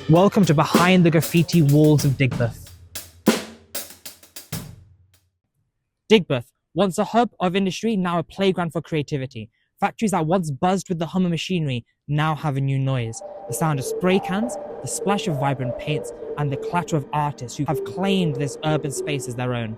Welcome to Behind the Graffiti Walls of Digbeth. Digbeth, once a hub of industry, now a playground for creativity. Factories that once buzzed with the hum of machinery now have a new noise. The sound of spray cans, the splash of vibrant paints, and the clatter of artists who have claimed this urban space as their own.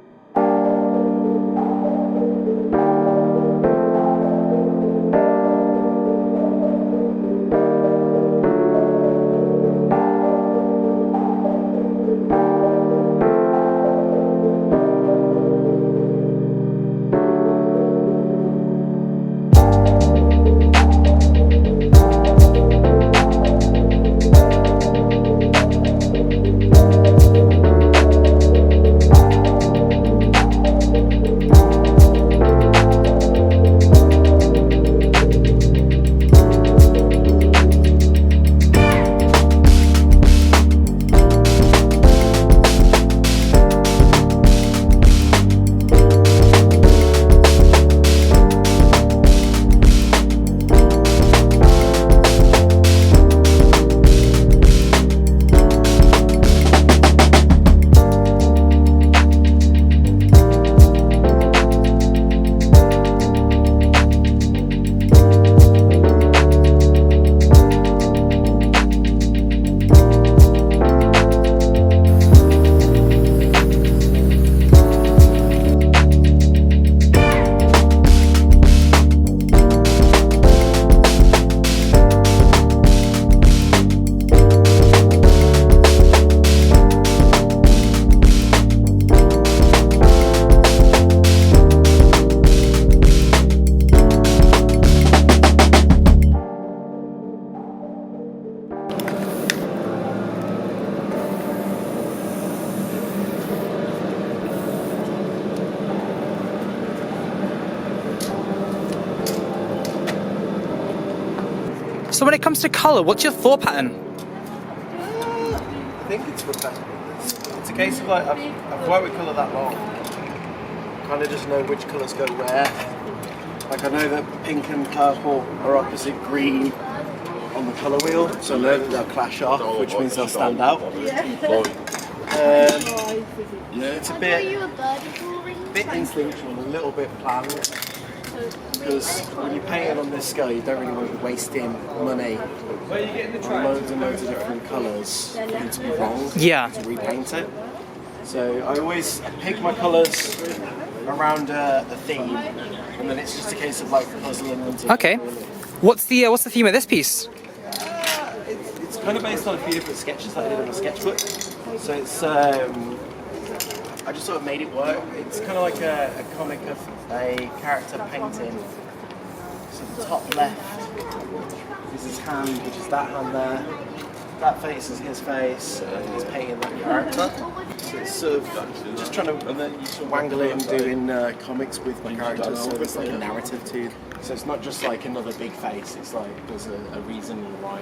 So when it comes to colour, what's your thought pattern? I think it's repetitive. It's a case of like, I've worked with colour that long. I kind of just know which colours go where. Like I know that pink and purple are opposite green on the colour wheel, so I know that they'll clash off, which means they'll stand out. It's a bit instinctual, a little bit planned. Because when you're painting on this scale, you don't really want to be wasting money on loads and loads of different colours for it to be wrong, to repaint it. So I always pick my colours around a theme, and then it's just a case of like puzzling them together. Okay. Really. What's the theme of this piece? It's kind of based on a few different sketches that I did on a sketchbook. So it's I just sort of made it work. It's kind of like a comic of a character painting. So the top left is his hand, which is that hand there. That face is his face, and he's painting that character. So it's sort of just trying to wangle it and doing comics with my characters, so there's like a narrative to it. So it's not just like another big face, it's like there's a reason why.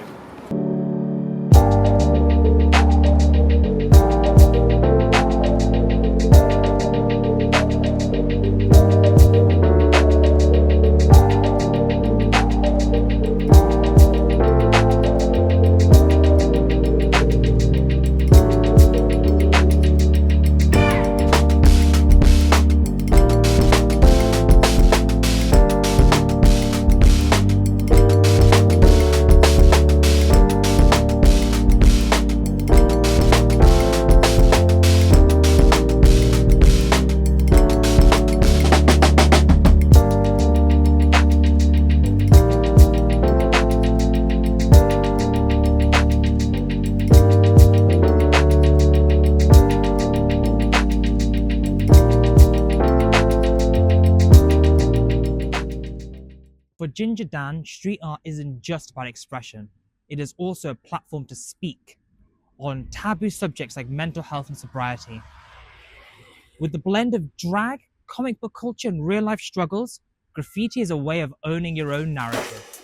For Ginger Dan, street art isn't just about expression. It is also a platform to speak on taboo subjects like mental health and sobriety. With the blend of drag, comic book culture, and real-life struggles, graffiti is a way of owning your own narrative.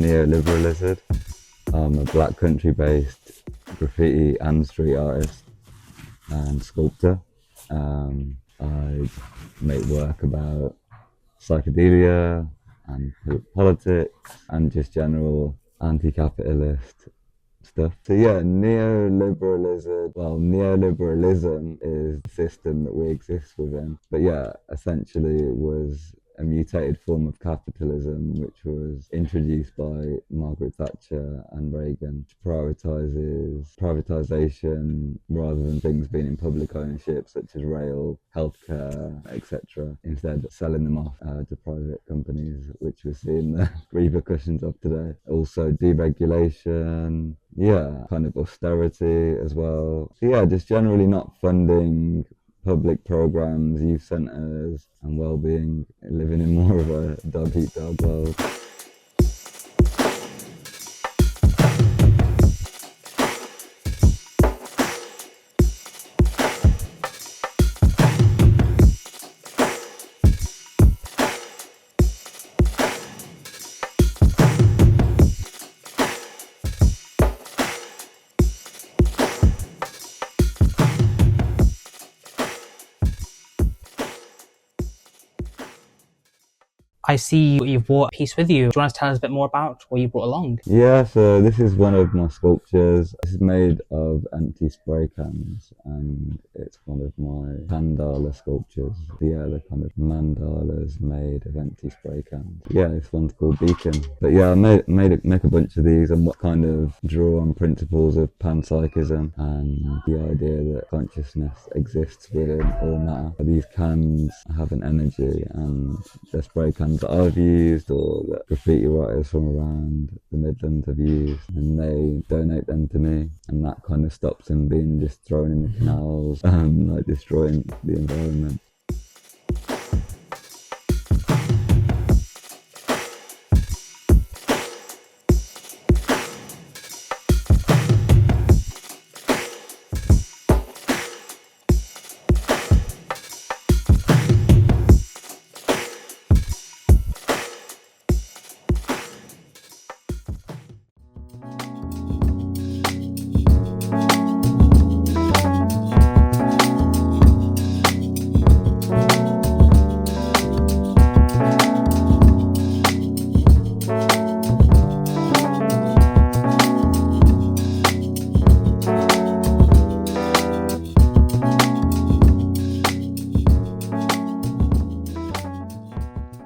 neoliberalism. I'm a black country-based graffiti and street artist and sculptor. I make work about psychedelia and politics and just general anti-capitalist stuff. So yeah, neoliberalism, well, neoliberalism is the system that we exist within. But yeah, essentially it was a mutated form of capitalism which was introduced by Margaret Thatcher and Reagan, which prioritises privatisation rather than things being in public ownership such as rail, healthcare, etc. Instead selling them off to private companies, which we're seeing the repercussions of today. Also deregulation, yeah, kind of austerity as well. So yeah, just generally not funding public programs, youth centres and well-being, living in more of a dog-eat-dog world. I see you brought a piece with you. Do you want to tell us a bit more about what you brought along? Yeah, so this is one of my sculptures. This is made of empty spray cans and it's one of my mandala sculptures. Yeah, they're kind of mandalas made of empty spray cans. Yeah, this one's called Beacon. But yeah, I make a bunch of these and what kind of draw on principles of panpsychism and the idea that consciousness exists within all matter. These cans have an energy and they're spray cans that I've used or that graffiti writers from around the Midlands have used, and they donate them to me, and that kind of stops them being just thrown in the canals, like destroying the environment.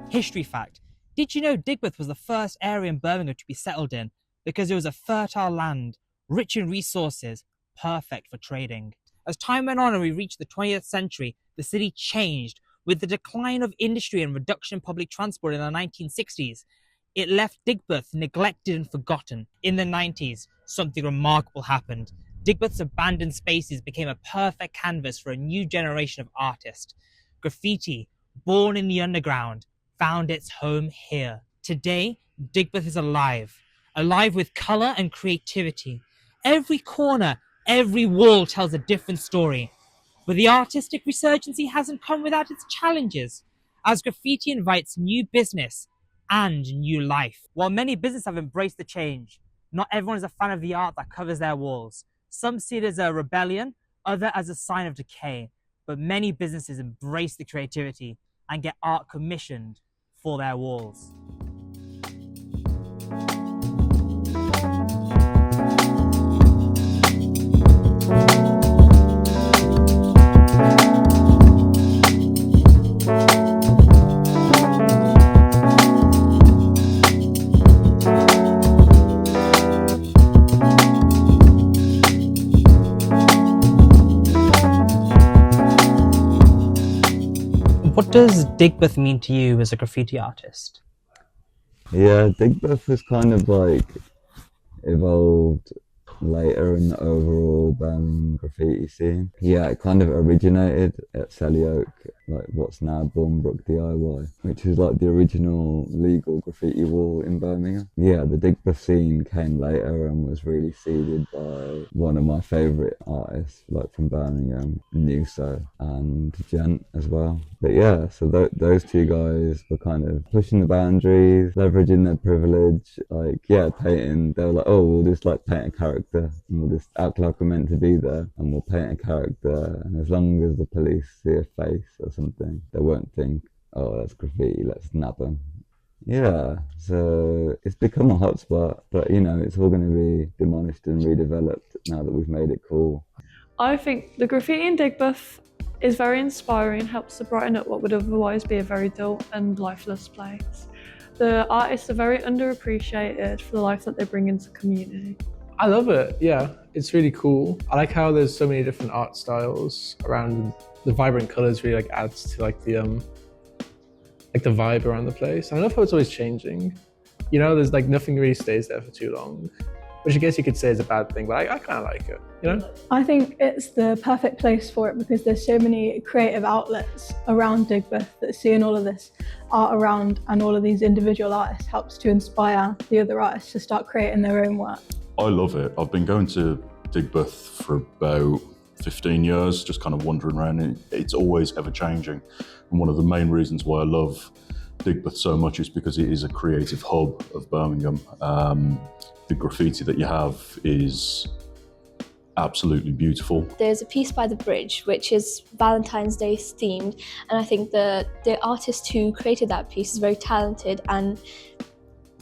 History fact. Did you know Digbeth was the first area in Birmingham to be settled in because it was a fertile land, rich in resources, perfect for trading? As time went on and we reached the 20th century, the city changed. With the decline of industry and reduction in public transport in the 1960s, it left Digbeth neglected and forgotten. In the 90s, something remarkable happened. Digbeth's abandoned spaces became a perfect canvas for a new generation of artists. Graffiti, born in the underground, found its home here. Today, Digbeth is alive with colour and creativity. Every corner, every wall tells a different story. But the artistic resurgency hasn't come without its challenges, as graffiti invites new business and new life. While many businesses have embraced the change, not everyone is a fan of the art that covers their walls. Some see it as a rebellion, others as a sign of decay. But many businesses embrace the creativity and get art commissioned for their walls. What does Digbeth mean to you as a graffiti artist? Yeah, Digbeth was kind of like evolved later in the overall Birmingham graffiti scene. Yeah, it kind of originated at Selly Oak like what's now Bournebrook DIY, which is like the original legal graffiti wall in Birmingham. Yeah, the Digbeth scene came later and was really seeded by one of my favourite artists, like from Birmingham, Nuso, and Gent as well. But yeah, so those two guys were kind of pushing the boundaries, leveraging their privilege, like, yeah, painting. They were like, oh, we'll just like paint a character and we'll just act like we're meant to be there and we'll paint a character. And as long as the police see a face or something, they won't think, oh, that's graffiti, let's nab them. Yeah, so it's become a hotspot, but you know, it's all going to be demolished and redeveloped now that we've made it cool. I think the graffiti in Digbeth is very inspiring and helps to brighten up what would otherwise be a very dull and lifeless place. The artists are very underappreciated for the life that they bring into the community. I love it, yeah. It's really cool. I like how there's so many different art styles around. The vibrant colours really like adds to like the vibe around the place. I love how it's always changing. You know, there's like nothing really stays there for too long, which I guess you could say is a bad thing, but I kind of like it, you know? I think it's the perfect place for it because there's so many creative outlets around Digbeth that seeing all of this art around and all of these individual artists helps to inspire the other artists to start creating their own work. I love it. I've been going to Digbeth for about 15 years, just kind of wandering around, and it's always ever changing. And one of the main reasons why I love Digbeth so much is because it is a creative hub of Birmingham. The graffiti that you have is absolutely beautiful. There's a piece by the bridge which is Valentine's Day themed, and I think the artist who created that piece is very talented and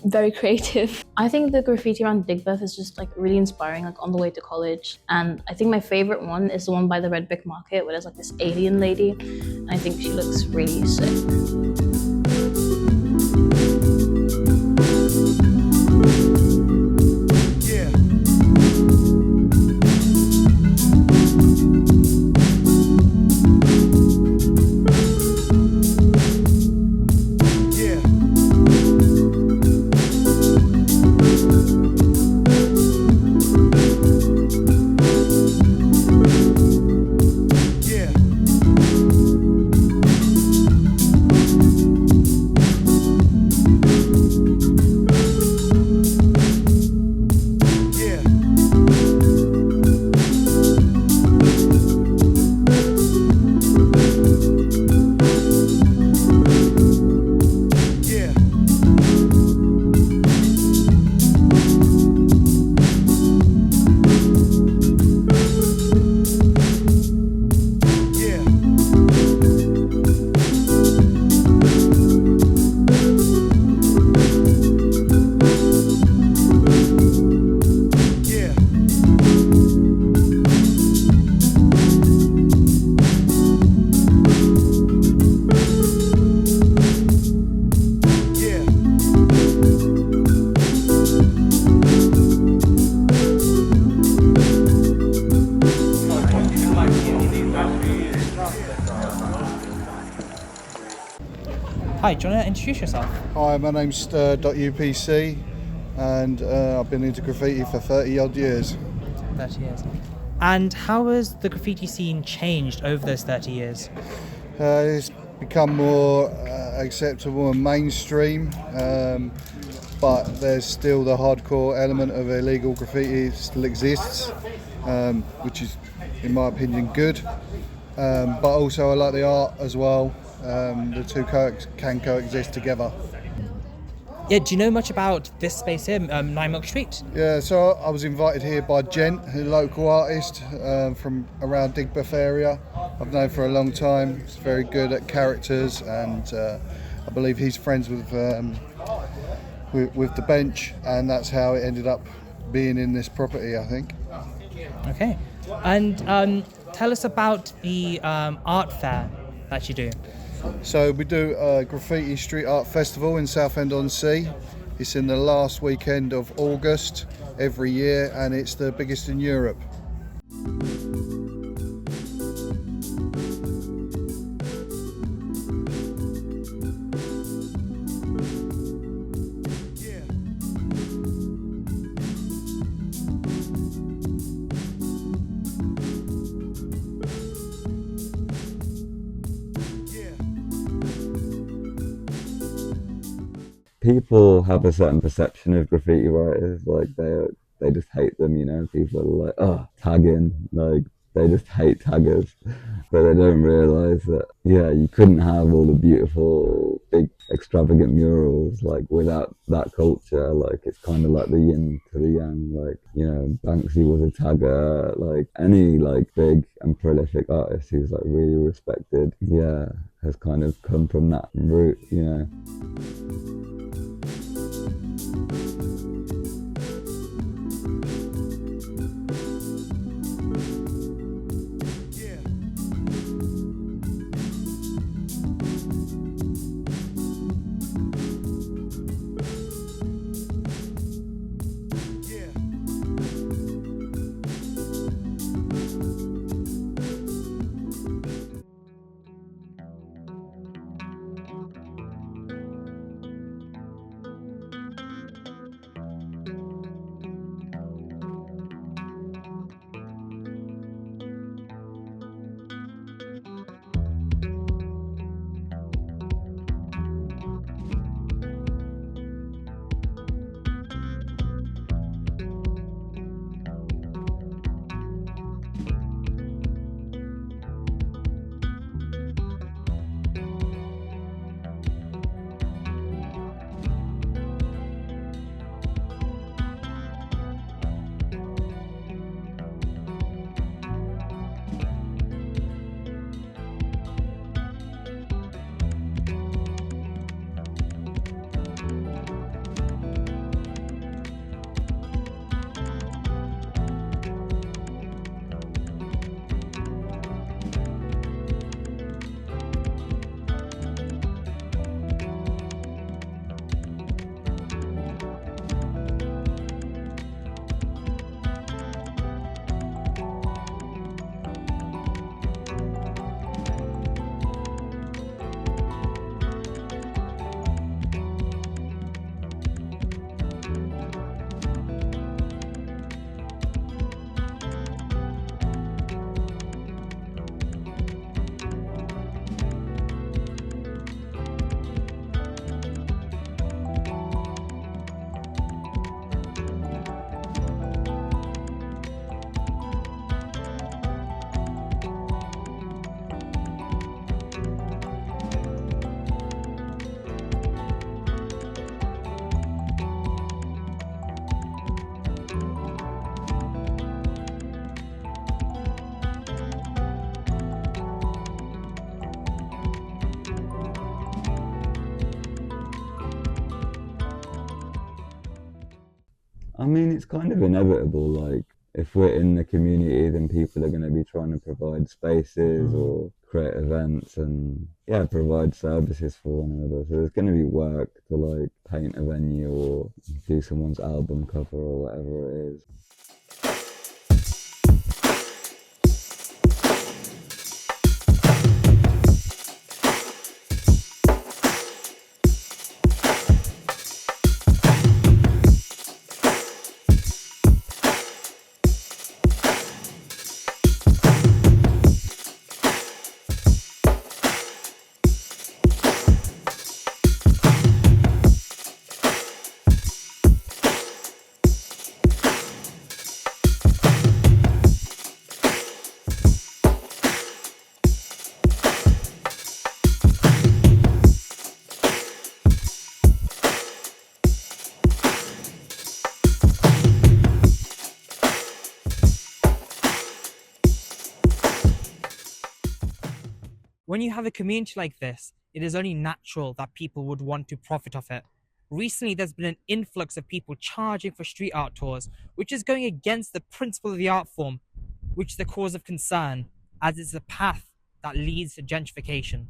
very creative. I think the graffiti around Digbeth is just like really inspiring, like on the way to college. And I think my favorite one is the one by the Red Brick Market where there's like this alien lady, and I think she looks really sick. Hi, do you want to introduce yourself? Hi, my name's .upc and I've been into graffiti for 30 odd years. 30 years. And how has the graffiti scene changed over those 30 years? It's become more acceptable and mainstream, but there's still the hardcore element of illegal graffiti still exists, which is, in my opinion, good. But also I like the art as well. The two can coexist together. Yeah, do you know much about this space here, 9 Milk Street? Yeah, so I was invited here by Gent, a local artist from around Digbeth area. I've known for a long time. He's very good at characters, and I believe he's friends with the bench, and that's how it ended up being in this property, I think. Okay, and tell us about the art fair that you do. So we do a graffiti street art festival in Southend-on-Sea. It's in the last weekend of August every year, and it's the biggest in Europe. people have a certain perception of graffiti writers, like they just hate them, you know. People are like, oh, tagging, like they just hate taggers, but they don't realise that, yeah, you couldn't have all the beautiful, big, extravagant murals, like, without that culture. Like, it's kind of like the yin to the yang, like, you know, Banksy was a tagger, like, any, like, big and prolific artist who's, like, really respected, yeah, has kind of come from that root, you know. I mean, it's kind of inevitable. Like, if we're in the community, then people are going to be trying to provide spaces or create events and, yeah, provide services for one another. So there's going to be work to, like, paint a venue or do someone's album cover or whatever it is. When you have a community like this, it is only natural that people would want to profit off it. Recently, there's been an influx of people charging for street art tours, which is going against the principle of the art form, which is the cause of concern, as it's the path that leads to gentrification.